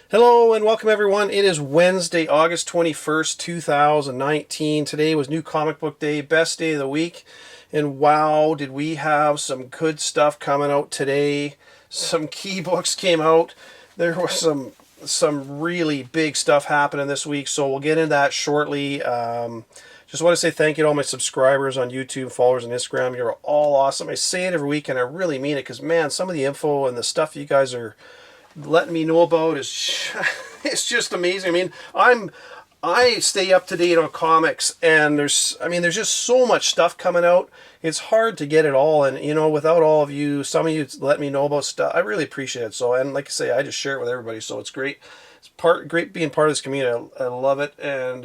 Hello and welcome everyone. It is Wednesday, August 21st, 2019. Today was New Comic Book Day, best day of the week. And wow, did we have some good stuff coming out today. Some key books came out. There was some really big stuff happening this week, so we'll get into that shortly. Just want to say thank you to all my subscribers on YouTube, followers on Instagram. You're all awesome. I say it every week and I really mean it because, man, some of the info and the stuff you guys are letting me know about is it's just amazing. I mean, I stay up to date on comics, and there's just so much stuff coming out. It's hard to get it all, and without all of you, some of you let me know about stuff. I really appreciate it. So, and like I say, I just share it with everybody, so it's great. It's great being part of this community. I love it, and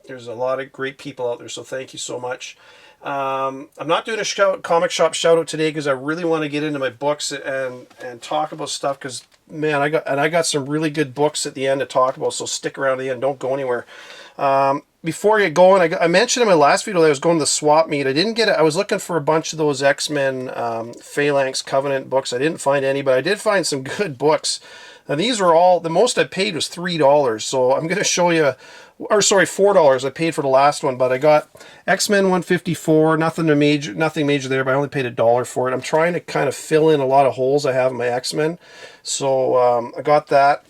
there's a lot of great people out there. So thank you so much. I'm not doing a comic shop shout out today because I really want to get into my books and talk about stuff, because man, I got some really good books at the end to talk about, so stick around to the end, don't go anywhere. Before I get going, I mentioned in my last video that I was going to the swap meet. I didn't get it. I was looking for a bunch of those X-Men Phalanx Covenant books. I didn't find any, but I did find some good books. Now these are all, the most I paid was $3, so I'm going to show you, or sorry, $4 I paid for the last one, but I got X-Men 154, nothing major there, but I only paid $1 for it. I'm trying to kind of fill in a lot of holes I have in my X-Men, so I got that.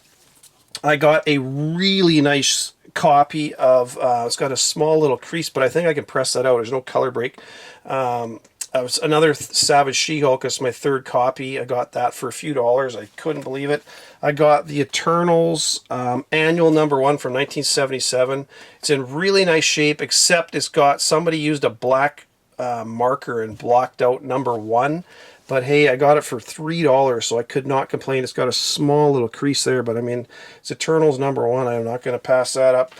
I got a really nice copy of, it's got a small little crease, but I think I can press that out. There's no color break. Was another Savage She-Hulk. It's my third copy. I got that for a few dollars. I couldn't believe it. I got the Eternals annual number 1 from 1977. It's in really nice shape, except it's got, somebody used a black marker and blocked out number 1. But hey, I got it for $3, so I could not complain. It's got a small little crease there, but I mean, it's Eternals number 1. I'm not going to pass that up.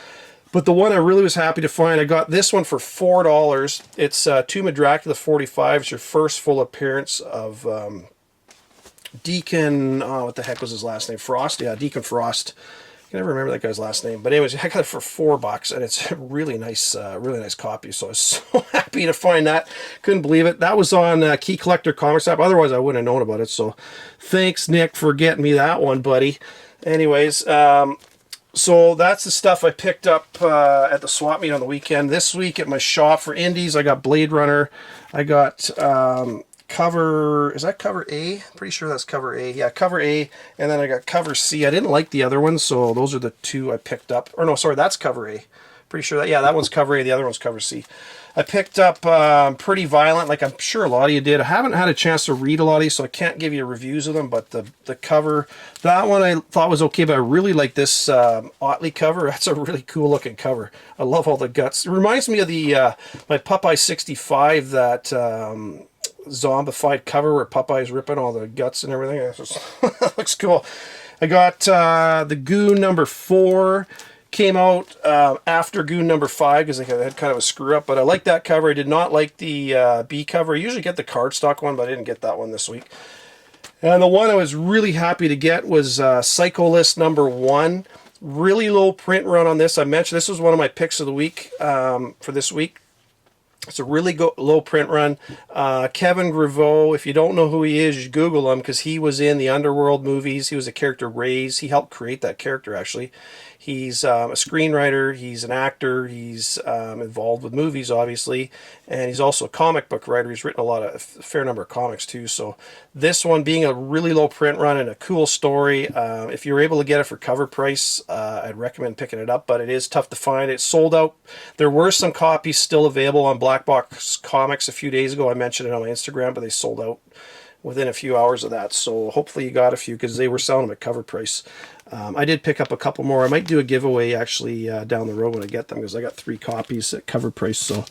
But the one I really was happy to find, I got this one for $4. It's Tomb of Dracula 45. It's your first full appearance of Deacon, what the heck was his last name? Frost? Yeah, Deacon Frost. I can never remember that guy's last name. But anyways, I got it for $4, and it's a really nice copy. So I was so happy to find that. Couldn't believe it. That was on Key Collector Comics app. Otherwise, I wouldn't have known about it. So thanks, Nick, for getting me that one, buddy. Anyways, so that's the stuff I picked up at the swap meet on the weekend. This week at my shop for indies, I got Blade Runner. I got cover, is that cover A? Pretty sure that's cover A. Yeah, cover A. And then I got cover C. I didn't like the other ones, so those are the two I picked up. Or no, sorry, that's cover A. Pretty sure that, yeah, that one's cover A. The other one's cover C. I picked up Pretty Violent, like I'm sure a lot of you did. I haven't had a chance to read a lot of these, so I can't give you reviews of them, but the cover, that one I thought was okay, but I really like this Otley cover. That's a really cool looking cover. I love all the guts. It reminds me of the my Popeye 65, that zombified cover where Popeye's ripping all the guts and everything. It just looks cool. I got the Goon number 4. Came out after Goon number 5 because I had kind of a screw up, but I like that cover. I did not like the B cover. I usually get the cardstock one, but I didn't get that one this week. And the one I was really happy to get was Psycho List number 1. Really low print run on this. I mentioned this was one of my picks of the week for this week. It's a really low print run. Kevin Graveau, if you don't know who he is, you Google him, because he was in the Underworld movies. He was the character Raze. He helped create that character, actually. He's a screenwriter. He's an actor. He's involved with movies, obviously. And he's also a comic book writer. He's written a fair number of comics, too. So this one being a really low print run and a cool story, if you're able to get it for cover price, I'd recommend picking it up. But it is tough to find. It's sold out. There were some copies still available on Black Box Comics a few days ago. I mentioned it on my Instagram, but they sold out within a few hours of that. So hopefully you got a few, because they were selling them at cover price. I did pick up a couple more. I might do a giveaway actually down the road when I get them, because I got 3 copies at cover price. So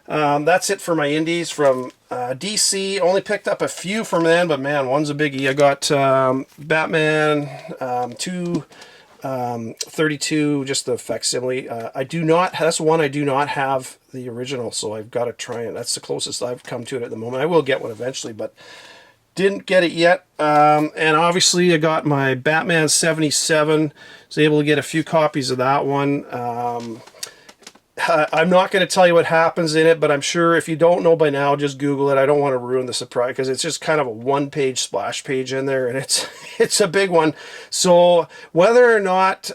that's it for my indies from DC. Only picked up a few from them, but man, one's a biggie. I got Batman 232, just the facsimile. That's one I do not have the original, so I've got to try it. That's the closest I've come to it at the moment. I will get one eventually, but didn't get it yet. And obviously I got my Batman 77. Was able to get a few copies of that one. I'm not going to tell you what happens in it, but I'm sure if you don't know by now, just Google it. I don't want to ruin the surprise because it's just kind of a one-page splash page in there, and it's it's a big one. So whether or not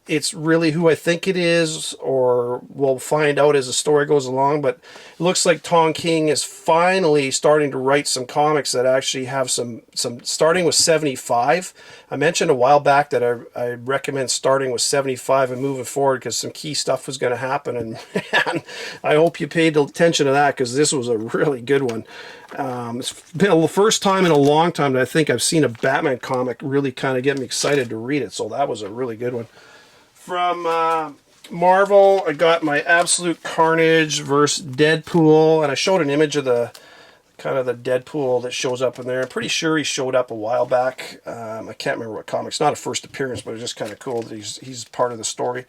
it's really who I think it is, or we'll find out as the story goes along, but it looks like Tom King is finally starting to write some comics that actually have some starting with 75. I mentioned a while back that I recommend starting with 75 and moving forward because some key stuff was going to happen, and man, I hope you paid attention to that because this was a really good one. It's been the first time in a long time that I think I've seen a Batman comic really kind of get me excited to read it, so that was a really good one. From Marvel, I got my Absolute Carnage versus Deadpool, and I showed an image of the kind of the Deadpool that shows up in there. I'm pretty sure he showed up a while back. I can't remember what comic. It's not a first appearance, but it's just kind of cool that he's part of the story.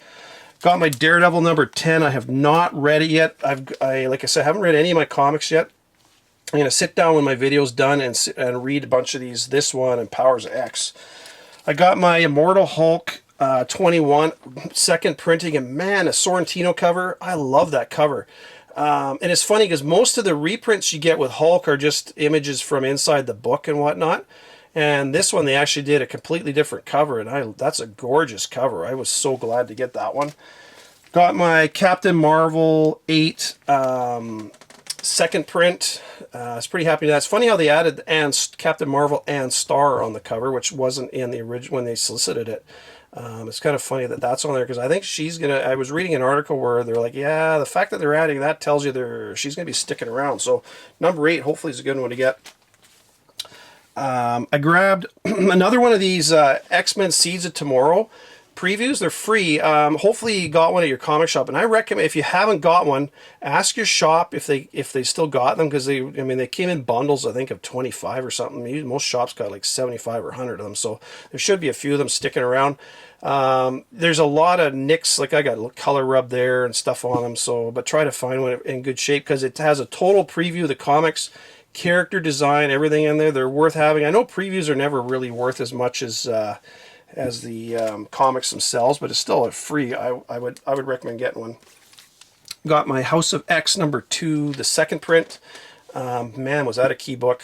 Got my Daredevil number 10. I have not read it yet. Like I said, I haven't read any of my comics yet. I'm gonna sit down when my video's done and read a bunch of these. This one and Powers of X. I got my Immortal Hulk 21 second printing, and man, a Sorrentino cover. I love that cover. And it's funny because most of the reprints you get with Hulk are just images from inside the book and whatnot. And this one, they actually did a completely different cover, and that's a gorgeous cover. I was so glad to get that one. Got my Captain Marvel 8 second print. I was pretty happy with that. It's funny how they added Captain Marvel and Star on the cover, which wasn't in the original when they solicited it. It's kind of funny that that's on there because I think she's gonna. I was reading an article where they're like, yeah, the fact that they're adding that tells you she's gonna be sticking around. So number 8 hopefully is a good one to get. I grabbed another one of these X-Men Seeds of Tomorrow previews. They're free. Hopefully you got one at your comic shop, and I recommend if you haven't got one, ask your shop if they still got them, because they came in bundles, I think, of 25 or something. Most shops got like 75 or 100 of them, so there should be a few of them sticking around. There's a lot of nicks, like I got color rub there and stuff on them, but try to find one in good shape because it has a total preview of the comics, character design, everything in there. They're worth having. I know previews are never really worth as much as the comics themselves, but it's still a free. I would recommend getting one. Got my House of X number 2, the second print. Man, was that a key book.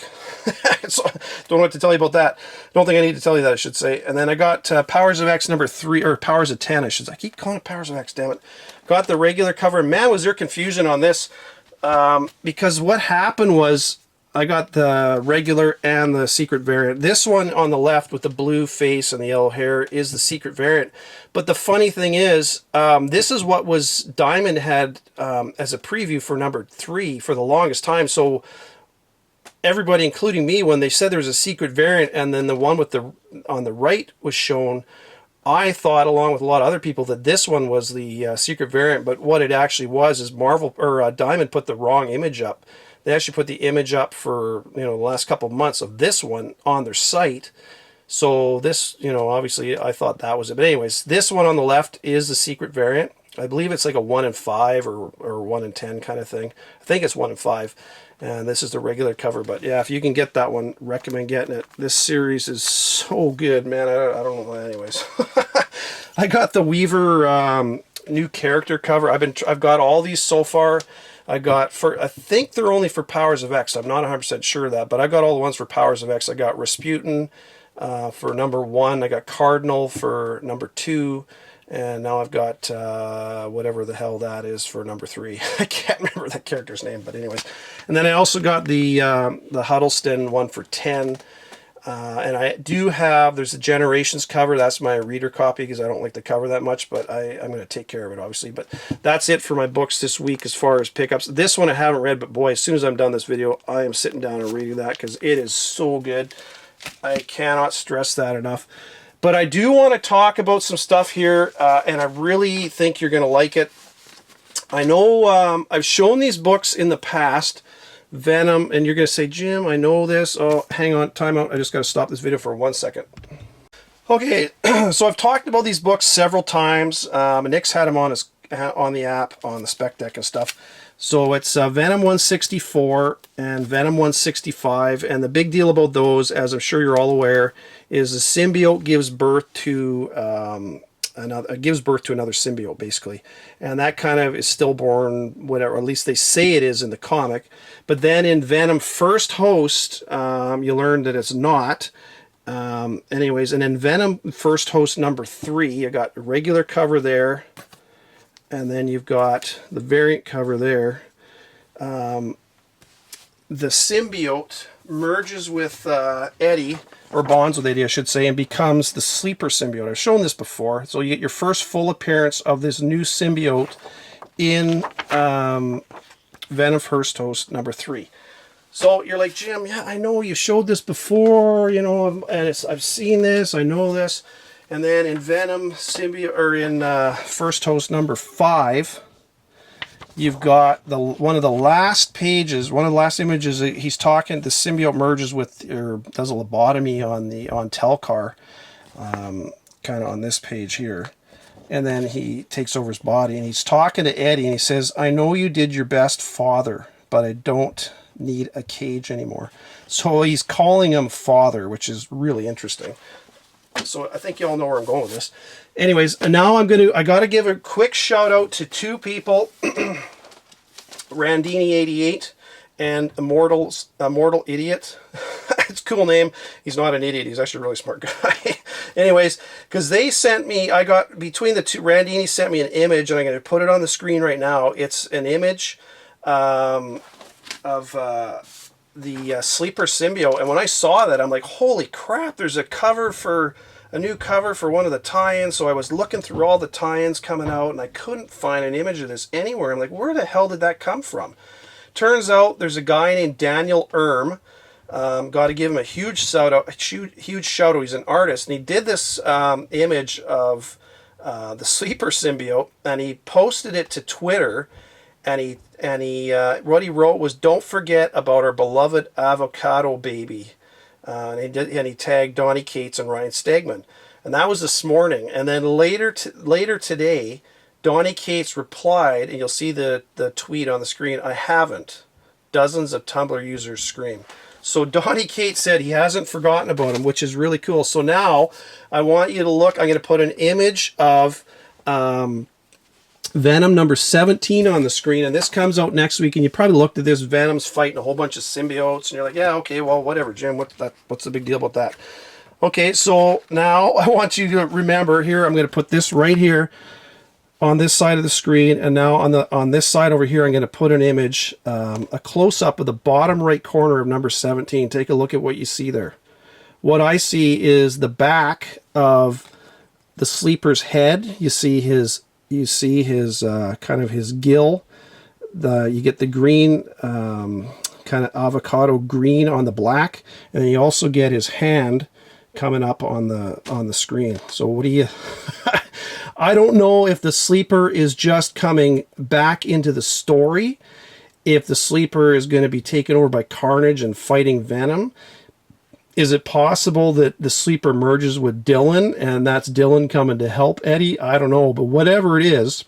So, don't know what to tell you about that. Don't think I need to tell you that, I should say. And then I got Powers of X number 3, or Powers of 10, I should say. I keep calling it Powers of X, damn it. Got the regular cover. Man, was there confusion on this. Because what happened was I got the regular and the secret variant. This one on the left with the blue face and the yellow hair is the secret variant. But the funny thing is, this is what was Diamond had as a preview for number 3 for the longest time. So everybody, including me, when they said there was a secret variant and then the one with on the right was shown, I thought, along with a lot of other people, that this one was the secret variant. But what it actually was is Diamond put the wrong image up. They actually put the image up for, the last couple of months of this one on their site. So this, obviously I thought that was it. But anyways, this one on the left is the secret variant. I believe it's like a 1 in 5 or 1 in 10 kind of thing. I think it's 1 in 5. And this is the regular cover. But yeah, if you can get that one, recommend getting it. This series is so good, man. I don't know. Anyways, I got the Weaver new character cover. I've got all these so far. I think they're only for Powers of X. I'm not 100% sure of that, but I got all the ones for Powers of X. I got Rasputin for number 1. I got Cardinal for number 2. And now I've got whatever the hell that is for number 3. I can't remember that character's name, but anyways. And then I also got the Huddleston one for 10. And I do have, there's the Generations cover. That's my reader copy because I don't like the cover that much, but I'm going to take care of it, obviously. But that's it for my books this week as far as pickups. This one I haven't read, but boy, as soon as I'm done this video, I am sitting down and reading that because it is so good. I cannot stress that enough. But I do want to talk about some stuff here, and I really think you're going to like it. I know I've shown these books in the past, Venom, and you're going to say, Jim, I know this. Oh, hang on, time out. I just got to stop this video for 1 second. Okay, so I've talked about these books several times. Nick's had them on the app, on the spec deck and stuff. So it's Venom 164 and Venom 165, and the big deal about those, as I'm sure you're all aware, is the symbiote gives birth to gives birth to another symbiote, basically. And that kind of is stillborn, whatever, at least they say it is in the comic. But then in Venom First Host, you learn that it's not. Anyways, and in Venom First Host number 3, you got a regular cover there, and then you've got the variant cover there. The symbiote merges with Eddie, or bonds with Eddie, I should say, and becomes the sleeper symbiote. I've shown this before. So you get your first full appearance of this new symbiote in Venom First Host number 3. So you're like, Jim, yeah, I know you showed this before, you know, and I've seen this, I know this. And then in Venom symbiote, or in First Host number 5, you've got one of the last pages, one of the last images. He's talking. The symbiote merges with, or does a lobotomy on Telcar, kind of on this page here, and then he takes over his body, and he's talking to Eddie, and he says, "I know you did your best, Father, but I don't need a cage anymore." So he's calling him Father, which is really interesting. So I think you all know where I'm going with this. Anyways, and now I got to give a quick shout out to 2 people, Randini88 and Immortal Idiot. It's a cool name. He's not an idiot. He's actually a really smart guy. Anyways, because they sent me, I got, between the two, Randini sent me an image, and I'm going to put it on the screen right now. It's an image of the sleeper symbiote, and when I saw that, I'm like, holy crap, there's a new cover for one of the tie-ins. So I was looking through all the tie-ins coming out, and I couldn't find an image of this anywhere. I'm like, where the hell did that come from? Turns out there's a guy named Daniel Erm. Got to give him a huge shout out. He's an artist, and he did this image of the sleeper symbiote, and he posted it to Twitter. And he what he wrote was, "Don't forget about our beloved avocado baby," and he tagged Donny Cates and Ryan Stegman, and that was this morning. And then later today, Donny Cates replied, and you'll see the tweet on the screen. "I haven't." Dozens of Tumblr users scream. So Donny Cates said he hasn't forgotten about him, which is really cool. So now I want you to look. I'm going to put an image of Venom number 17 on the screen, and this comes out next week, and you probably looked at this. Venom's fighting a whole bunch of symbiotes, and you're like, yeah, okay, well, whatever, Jim, what's the big deal about that? Okay, so now I want you to remember here, I'm going to put this right here on this side of the screen, and now on this side over here, I'm going to put an image, a close-up of the bottom right corner of number 17. Take a look at what you see there. What I see is the back of the sleeper's head. You see his kind of his gill. You get the green, kind of avocado green on the black, and then you also get his hand coming up on the screen. So what do you? I don't know if the sleeper is just coming back into the story, if the sleeper is going to be taken over by Carnage and fighting Venom. Is it possible that the sleeper merges with Dylan, and that's Dylan coming to help Eddie? I don't know, but whatever it is,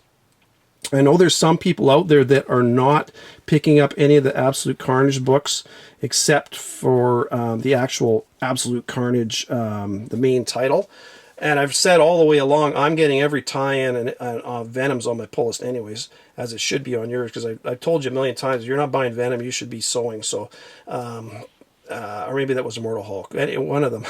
I know there's some people out there that are not picking up any of the Absolute Carnage books, except for the actual Absolute Carnage, the main title. And I've said all the way along, I'm getting every tie-in, and Venom's on my pull list anyways, as it should be on yours, because I told you a million times, if you're not buying Venom, you should be sewing. So, or maybe that was Immortal Hulk, one of them.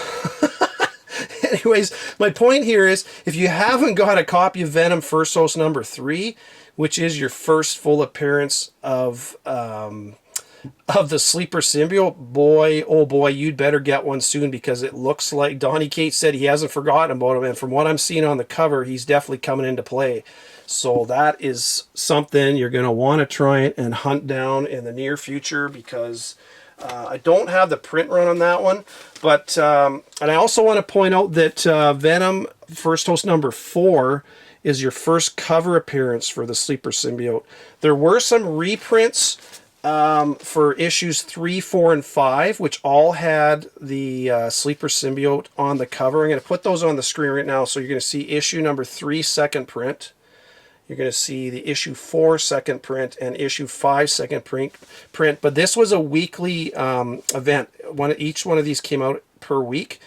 Anyways, my point here is, if you haven't got a copy of Venom First Host number 3, which is your first full appearance of the sleeper symbiote, boy, oh boy, you'd better get one soon, because it looks like Donny Cates said he hasn't forgotten about him, and from what I'm seeing on the cover, he's definitely coming into play. So that is something you're going to want to try and hunt down in the near future, because I don't have the print run on that one, but and I also want to point out that Venom First Host number 4 is your first cover appearance for the sleeper symbiote. There were some reprints for issues 3, 4, and 5, which all had the sleeper symbiote on the cover. I'm going to put those on the screen right now. So you're going to see issue number 3 second print. You're going to see the issue 4 second print and issue 5 second print. But this was a weekly event. Each one of these came out per week.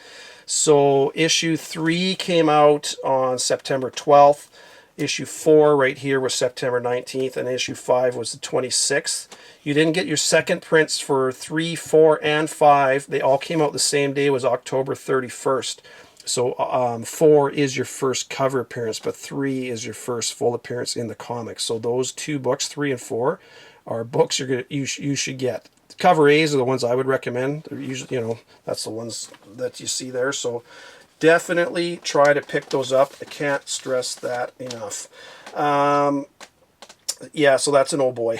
So issue 3 came out on September 12th. Issue 4 right here was September 19th, and issue 5 was the 26th. You didn't get your second prints for 3, 4, and 5. They all came out the same day. It was October 31st. So 4 is your first cover appearance, but 3 is your first full appearance in the comics. So those 2 books, 3 and 4, are books you should get. Cover A's are the ones I would recommend. They're usually, you know, that's the ones that you see there. So definitely try to pick those up. I can't stress that enough. Yeah, so that's an old boy.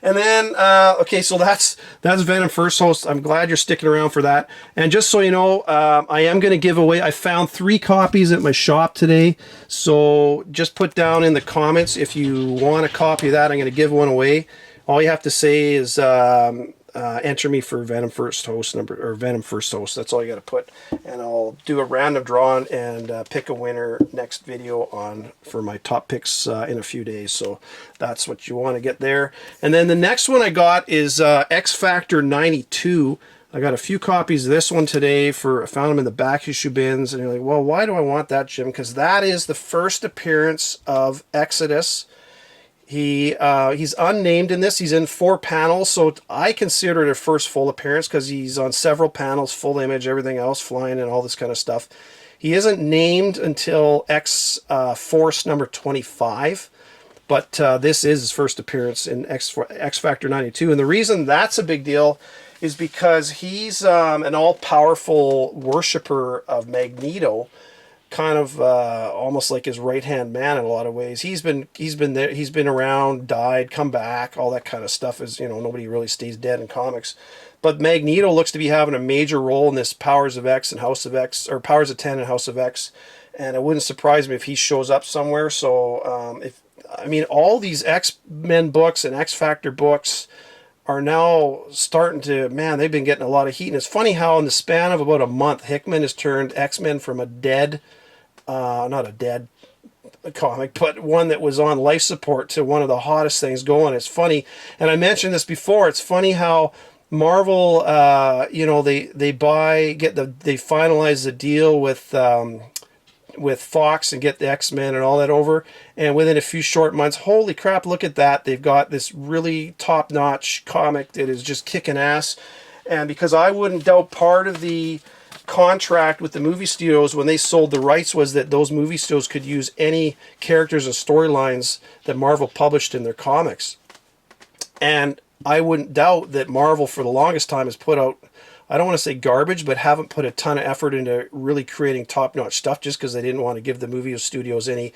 And then, okay, so that's Venom First Host. I'm glad you're sticking around for that. And just so you know, I am going to give away, I found 3 copies at my shop today. So just put down in the comments if you want a copy of that. I'm going to give one away. All you have to say is enter me for Venom First Host Venom First Host. That's all you got to put, and I'll do a random draw and pick a winner next video for my top picks in a few days. So that's what you want to get there. And then the next one I got is X Factor 92. I got a few copies of this one today. I found them in the back issue bins, and you're like, well, why do I want that, Jim? Because that is the first appearance of Exodus. He's unnamed in this. He's in 4 panels, so I consider it a first full appearance because he's on several panels, full image, everything else, flying and all this kind of stuff. He isn't named until X Force number 25, but this is his first appearance in X Factor 92. And the reason that's a big deal is because he's an all-powerful worshiper of Magneto, kind of almost like his right-hand man in a lot of ways. He's been there, he's been around, died, come back, all that kind of stuff. Is, you know, nobody really stays dead in comics. But Magneto looks to be having a major role in this Powers of X and House of X, or Powers of 10 and House of X. And it wouldn't surprise me if he shows up somewhere. So I mean, all these X-Men books and X-Factor books are now starting to, man, they've been getting a lot of heat. And it's funny how in the span of about a month, Hickman has turned X-Men from a dead, not a dead comic, but one that was on life support to one of the hottest things going. It's funny, and I mentioned this before, it's funny how Marvel, you know, they finalize the deal with Fox and get the X-Men and all that over, and within a few short months, holy crap, look at that, they've got this really top-notch comic that is just kicking ass. And because I wouldn't doubt part of the contract with the movie studios when they sold the rights was that those movie studios could use any characters and storylines that Marvel published in their comics. And I wouldn't doubt that Marvel for the longest time has put out, I don't want to say garbage, but haven't put a ton of effort into really creating top-notch stuff just because they didn't want to give the movie studios any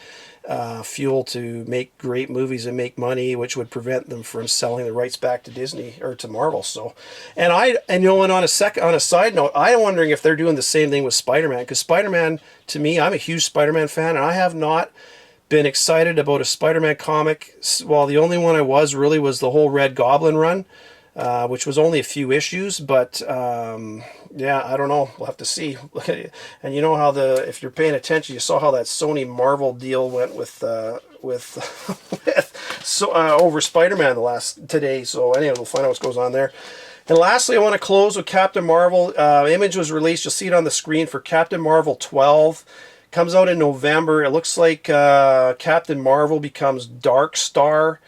fuel to make great movies and make money, which would prevent them from selling the rights back to Disney or to Marvel. So, and you know, and on a side note, I'm wondering if they're doing the same thing with Spider-Man, because Spider-Man, to me, I'm a huge Spider-Man fan, and I have not been excited about a Spider-Man comic. Well, the only one I was the whole Red Goblin run, which was only a few issues, but yeah, I don't know. We'll have to see. And you know how if you're paying attention, you saw how that Sony Marvel deal went with over Spider-Man today. So anyway, we'll find out what goes on there. And lastly, I want to close with Captain Marvel. Image was released. You'll see it on the screen for Captain Marvel 12. Comes out in November. It looks like Captain Marvel becomes Dark Star.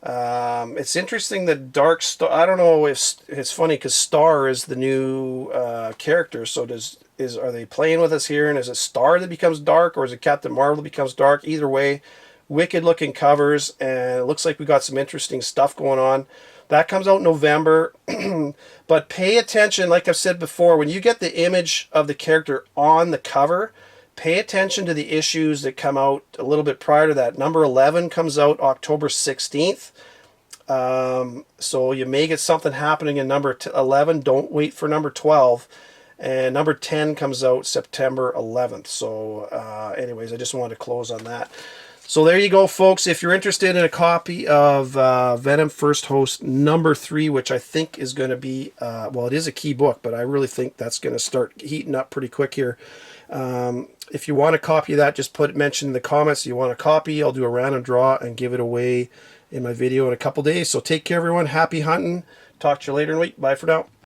It's interesting that Dark Star, I don't know if it's funny because Star is the new character. So are they playing with us here? And is it Star that becomes dark, or is it Captain Marvel that becomes dark? Either way, wicked looking covers, and it looks like we got some interesting stuff going on. That comes out in November. But pay attention, like I've said before, when you get the image of the character on the cover, pay attention to the issues that come out a little bit prior to that. Number 11 comes out October 16th. So you may get something happening in number 11. Don't wait for number 12. And number 10 comes out September 11th. So anyways, I just wanted to close on that. So there you go, folks. If you're interested in a copy of Venom First Host number 3, which I think is going to be, well, it is a key book, but I really think that's going to start heating up pretty quick here. If you want a copy of that, just mention in the comments you want a copy. I'll do a random draw and give it away in my video in a couple days. So take care, everyone. Happy hunting. Talk to you later in the week. Bye for now.